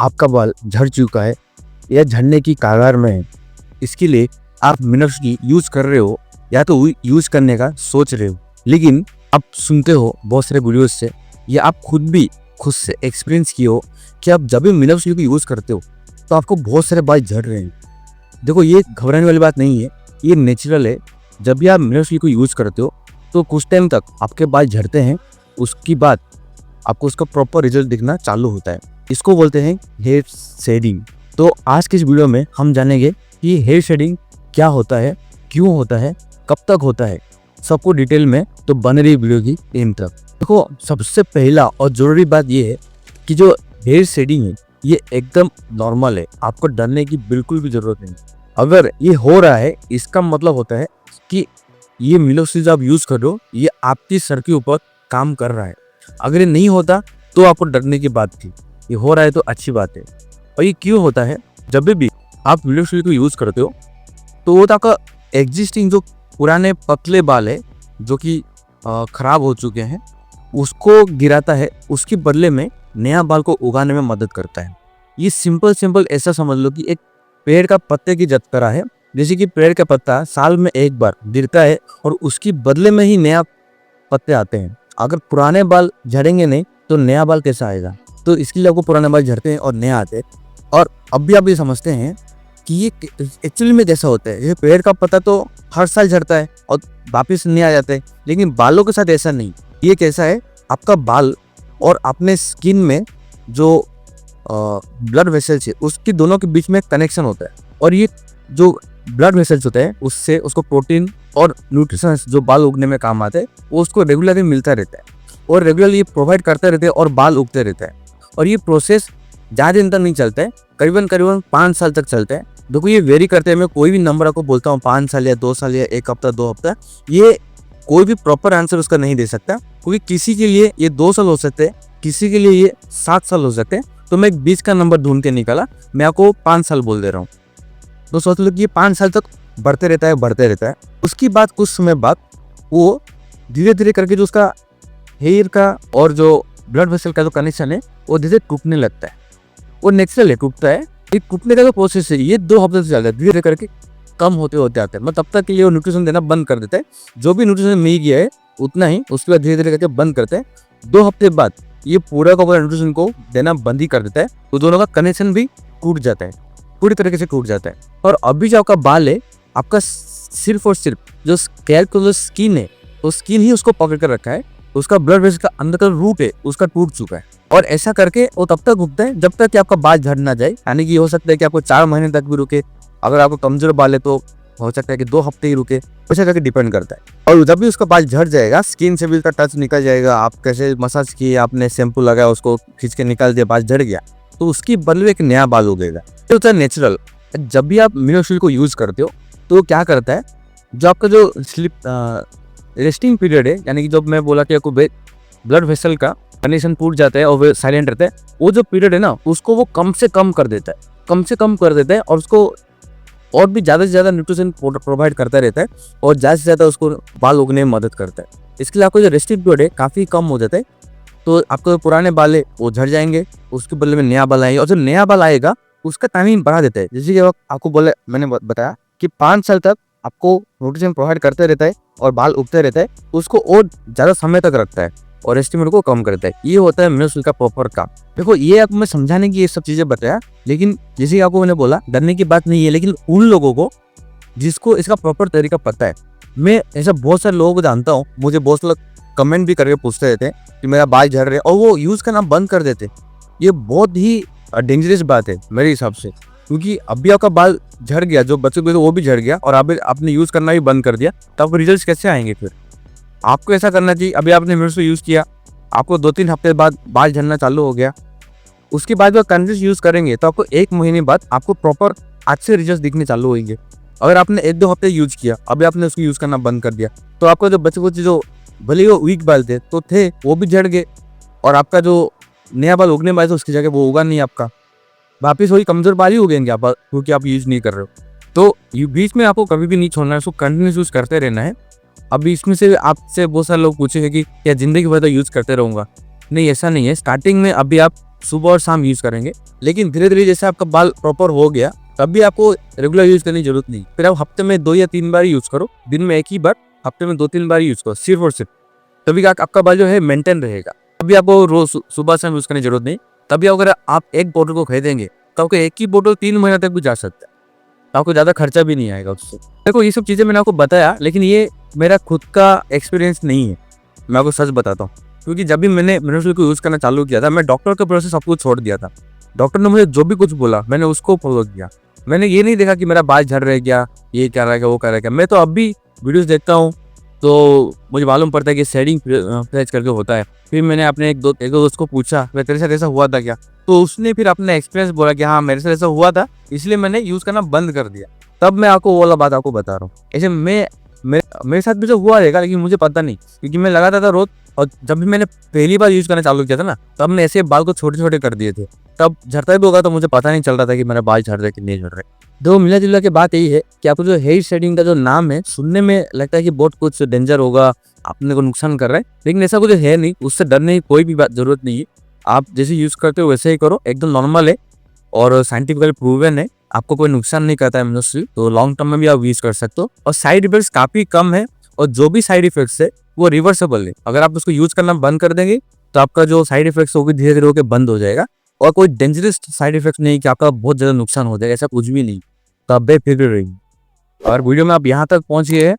आपका बाल झड़ चुका है या झड़ने की कगार में है, इसके लिए आप मिनरल्स यूज कर रहे हो या तो यूज करने का सोच रहे हो, लेकिन आप सुनते हो बहुत सारे वीडियोस से या आप खुद से एक्सपीरियंस किए हो कि आप जब भी मिनरल्स को यूज करते हो तो आपको बहुत सारे बाल झड़ रहे हैं। देखो, ये घबराने वाली बात नहीं है, ये नेचुरल है। जब भी आप मिनरल्स को यूज करते हो तो कुछ टाइम तक आपके बाल झड़ते हैं, उसके बाद आपको उसका प्रॉपर रिजल्ट दिखना चालू होता है। इसको बोलते हैं हेयर शेडिंग। तो आज के इस वीडियो में हम जानेंगे कि हेयर शेडिंग क्या होता है, क्यों होता है, कब तक होता है, सबको डिटेल में। तो बन रही वीडियो की एंड तक। देखो, सबसे पहला और जरूरी बात ये है कि जो हेयर शेडिंग है ये एकदम नॉर्मल है, आपको डरने की बिल्कुल भी जरूरत नहीं। अगर ये हो रहा है इसका मतलब होता है कि ये मिनरल्स आप यूज कर रहे हो, ये आपकी सर के ऊपर काम कर रहा है। अगर ये नहीं होता तो आपको डरने की बात थी, ये हो रहा है तो अच्छी बात है। और ये क्यों होता है? जब भी आप मिनरल्स को यूज करते हो तो वो आपका एग्जिस्टिंग जो पुराने पतले बाल है जो कि खराब हो चुके हैं उसको गिराता है, उसके बदले में नया बाल को उगाने में मदद करता है। ये सिंपल ऐसा समझ लो कि एक पेड़ का पत्ते की जत करा है। जैसे कि पेड़ का पत्ता साल में एक बार गिरता है और उसकी बदले में ही नया पत्ते आते हैं। अगर पुराने बाल झड़ेंगे नहीं तो नया बाल कैसा आएगा? तो इसके लिए आपको पुराने बाल झड़ते हैं और नया आते हैं। और अब भी आप ये समझते हैं कि ये एक्चुअली में कैसा होता है। ये पेड़ का पत्ता तो हर साल झड़ता है और वापिस नहीं आ जाता है, लेकिन बालों के साथ ऐसा नहीं। ये कैसा है, आपका बाल और अपने स्किन में जो ब्लड वेसल्स है उसके दोनों के बीच में कनेक्शन होता है। और ये जो ब्लड वेसल्स होते हैं उससे उसको प्रोटीन और न्यूट्रिशन जो बाल उगने में काम आते हैं वो उसको रेगुलरली मिलता रहता है और रेगुलरली ये प्रोवाइड करते रहते हैं और बाल उगते रहता है। और ये प्रोसेस ज़्यादा दिन तक नहीं चलता है, करीबन 5 साल तक चलता है। देखो, ये वेरी करते हैं। मैं कोई भी नंबर आपको बोलता हूँ 5 साल या 2 साल या 1 हफ्ता 2 हफ्ता, ये कोई भी प्रॉपर आंसर उसका नहीं दे सकता, क्योंकि किसी के लिए ये 2 साल हो सकते हैं, किसी के लिए ये 7 साल हो सकते हैं। तो मैं एक 20 का नंबर ढूंढ के निकाला, मैं आपको 5 साल बोल दे रहा हूँ। तो सोच लो कि ये 5 साल तक बढ़ते रहता है। उसकी बाद कुछ समय बाद वो धीरे धीरे करके जो उसका हेयर का और जो ब्लड वेसल का जो कनेक्शन है वो धीरे टूटने लगता है। वो नेचुरल है, टूटता है। ये टूटने का जो प्रोसेस है ये 2 हफ्ते से चलता है, धीरे धीरे करके कम होते आते हैं। मतलब तब तक के लिए वो न्यूट्रिशन देना बंद कर देता है, जो भी न्यूट्रिशन मिल गया है उतना ही, उसके बाद धीरे धीरे करके बंद करते हैं। 2 हफ्ते बाद ये पूरा का पूरा न्यूट्रिशन को देना बंद ही कर देता है, तो दोनों का कनेक्शन भी टूट जाता है, पूरी तरीके से टूट जाता है। और अभी जो आपका बाल है, आपका सिर्फ और सिर्फ जो स्कैल्प का जो स्किन है वो स्किन ही उसको पकड़ कर रखा है। उसका ब्लड वेसल का अंदर का रूट है उसका टूट चुका है। और ऐसा करके वो तब तक उगता है जब तक कि आपका बाल झड़ ना जाए। यानी कि हो सकता है कि आपको 4 महीने तक भी रुके, अगर आपको कमजोर बाल है तो हो सकता है कि 2 हफ्ते ही रुके, वैसा करके डिपेंड करता है। और जब भी उसका बाल झड़ जाएगा, स्किन से भी उसका टच निकल जाएगा, आप कैसे मसाज किए, आपने शैम्पू लगाया, उसको खींच के निकाल दिया, बाल झड़ गया, तो उसकी बदले एक नया बाल उगेगा। ये होता है नेचुरल। जब भी आप मिनरल्स को यूज करते हो तो क्या करता है, जो आपका जो रेस्टिंग पीरियड है, यानी कि जब मैं बोला कि आपको ब्लड वेसल का कनेक्शन टूट जाता है और वो साइलेंट रहता है, वो जो पीरियड है ना उसको वो कम से कम कर देता है और उसको और भी ज़्यादा से ज़्यादा न्यूट्रिशन प्रोवाइड करता रहता है और ज़्यादा से ज़्यादा उसको बाल उगने में मदद करता है। इसके लिए आपको जो रेस्टिंग पीरियड है काफ़ी कम हो जाता है, तो आपको पुराने बाल है वो झड़ जाएंगे, उसके बदले में नया बाल आएगा। और जो नया बाल आएगा उसका टाइमिंग बढ़ा देता है। जैसे कि आपको मैंने बताया कि 5 साल तक आपको न्यूट्रिशन प्रोवाइड करते रहता है और बाल उगते रहता है, उसको और ज़्यादा समय तक रखता है और एस्टिमेट को कम करता है। ये होता है मिनरल्स का प्रॉपर काम। देखो, ये आपको मैं समझाने की ये सब चीज़ें बताया, लेकिन जैसे कि आपको मैंने बोला डरने की बात नहीं है। लेकिन उन लोगों को जिसको इसका प्रॉपर तरीका पता है, मैं ऐसा बहुत सारे लोगों को जानता हूँ, मुझे बहुत लोग कमेंट भी करके पूछते रहते हैं कि मेरा बाल झड़ रहे और वो यूज़ करना बंद कर देते। ये बहुत ही डेंजरस बात है मेरे हिसाब से, क्योंकि अभी आपका बाल झड़ गया, जो बच्चों को वो भी झड़ गया और अभी आपने यूज़ करना भी बंद कर दिया, तो आपको रिजल्ट कैसे आएंगे? फिर आपको ऐसा करना चाहिए, अभी आपने मिनरल्स को यूज़ किया, आपको 2-3 हफ्ते बाद बाल झड़ना चालू हो गया, उसके बाद जब कंटिन्यूस यूज़ करेंगे तो आपको 1 महीने बाद आपको प्रॉपर अच्छे रिजल्ट दिखने चालू होंगे। अगर आपने 1-2 हफ्ते यूज़ किया, अभी आपने उसको यूज़ करना बंद कर दिया, तो आपका जो बच्चे जो भले वो वीक बाल थे तो थे वो भी झड़ गए और आपका जो नया बाल उगने वाला था उसकी जगह वो उगा नहीं, आपका वापिस वही कमजोर बाल ही उगेंगे आप, क्योंकि आप यूज़ नहीं कर रहे हो। तो बीच में आपको कभी भी नहीं छोड़ना है, उसको कंटिन्यूस यूज़ करते रहना है। अभी इसमें से आपसे बहुत सारे लोग पूछेंगे कि क्या ज़िंदगी भर तो यूज़ करते रहूँगा? नहीं, ऐसा नहीं है। स्टार्टिंग में अभी आप सुबह और शाम यूज करेंगे। लेकिन धीरे धीरे जैसे आपका बाल प्रॉपर हो गया तब भी आपको रेगुलर यूज करने की जरूरत नहीं। फिर आप हफ्ते में 2 या 3 बार यूज करो, दिन में 1 ही बार, हफ्ते में 2-3 बार यूज करो सिर्फ और सिर्फ। तभी आपका बाल जो है मेंटेन रहेगा। तभी आपको रोज सुबह शाम यूज करने की जरूरत नहीं। तभी अगर आप एक बोतल को खरीदेंगे तो आपको एक ही बोतल 3 महीने तक भी जा सकता है, आपको ज्यादा खर्चा भी नहीं आएगा उससे। देखो ये सब चीजें मैंने आपको बताया, लेकिन ये मेरा खुद का एक्सपीरियंस नहीं है, मैं आपको सच बताता हूँ। क्योंकि जब भी मैंने मिनरल को यूज करना चालू किया था, मैं डॉक्टर के प्रोसेस सब कुछ छोड़ दिया था। डॉक्टर ने मुझे जो भी कुछ बोला मैंने उसको फॉलो किया। मैंने ये नहीं देखा कि मेरा बाल झड़ रह गया, ये क्या रहेगा वो क्या रहेगा। मैं तो अब भी वीडियोस देखता हूँ तो मुझे मालूम पड़ता है कि शेडिंग फ्लेज करके होता है। फिर मैंने अपने एक दो दोस्त को पूछा, मैं तेरे साथ ऐसा हुआ था क्या, तो उसने फिर अपना एक्सपीरियंस बोला कि हाँ मेरे साथ ऐसा हुआ था, इसलिए मैंने यूज करना बंद कर दिया। तब मैं आपको वो वाला बात आपको बता रहा हूँ। ऐसे मेरे साथ भी जो हुआ रहेगा, लेकिन मुझे पता नहीं, क्योंकि मैं लगाता था रोज। और जब भी मैंने पहली बार यूज करना चालू किया था ना, तब हमने ऐसे बाल को छोटे छोटे कर दिए थे। तब झड़ता भी होगा तो मुझे पता नहीं चल रहा था कि मेरा बाल झड़ रहा है कि नहीं झड़ रहा है। तो मिला जुला के बात यही है कि आपको जो हेयर शेडिंग का जो नाम है सुनने में लगता है कि बहुत कुछ डेंजर होगा, अपने को नुकसान कर रहा है, लेकिन ऐसा कुछ है नहीं। उससे डरने की कोई भी बात जरूरत नहीं है। आप जैसे यूज करते हो वैसे ही करो, एकदम नॉर्मल है और साइंटिफिकली प्रूवन है। आपको कोई नुकसान नहीं करता है मिनरल, तो लॉन्ग टर्म में भी आप यूज कर सकते हो। और साइड इफेक्ट्स काफी कम है, और जो भी साइड इफेक्ट्स है वो रिवर्सेबल है। अगर आप उसको यूज करना बंद कर देंगे तो आपका जो साइड इफेक्ट्स होगी धीरे धीरे होकर बंद हो जाएगा। और कोई डेंजरस साइड इफेक्ट नहीं कि आपका बहुत ज्यादा नुकसान हो जाएगा, ऐसा कुछ भी नहीं। तो आप बेफिक्र रहिए। और वीडियो में आप यहाँ तक पहुंच गए हैं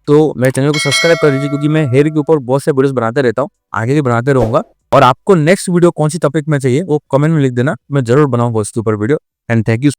तो मेरे चैनल को सब्सक्राइब कर दीजिए, क्योंकि मैं हेयर के ऊपर बहुत से वीडियोस बनाते रहता हूँ, आगे भी बनाते रहूंगा। और आपको नेक्स्ट वीडियो कौन सी टॉपिक में चाहिए वो कमेंट में लिख देना, मैं जरूर बनाऊंगा उसके ऊपर वीडियो। And thank you.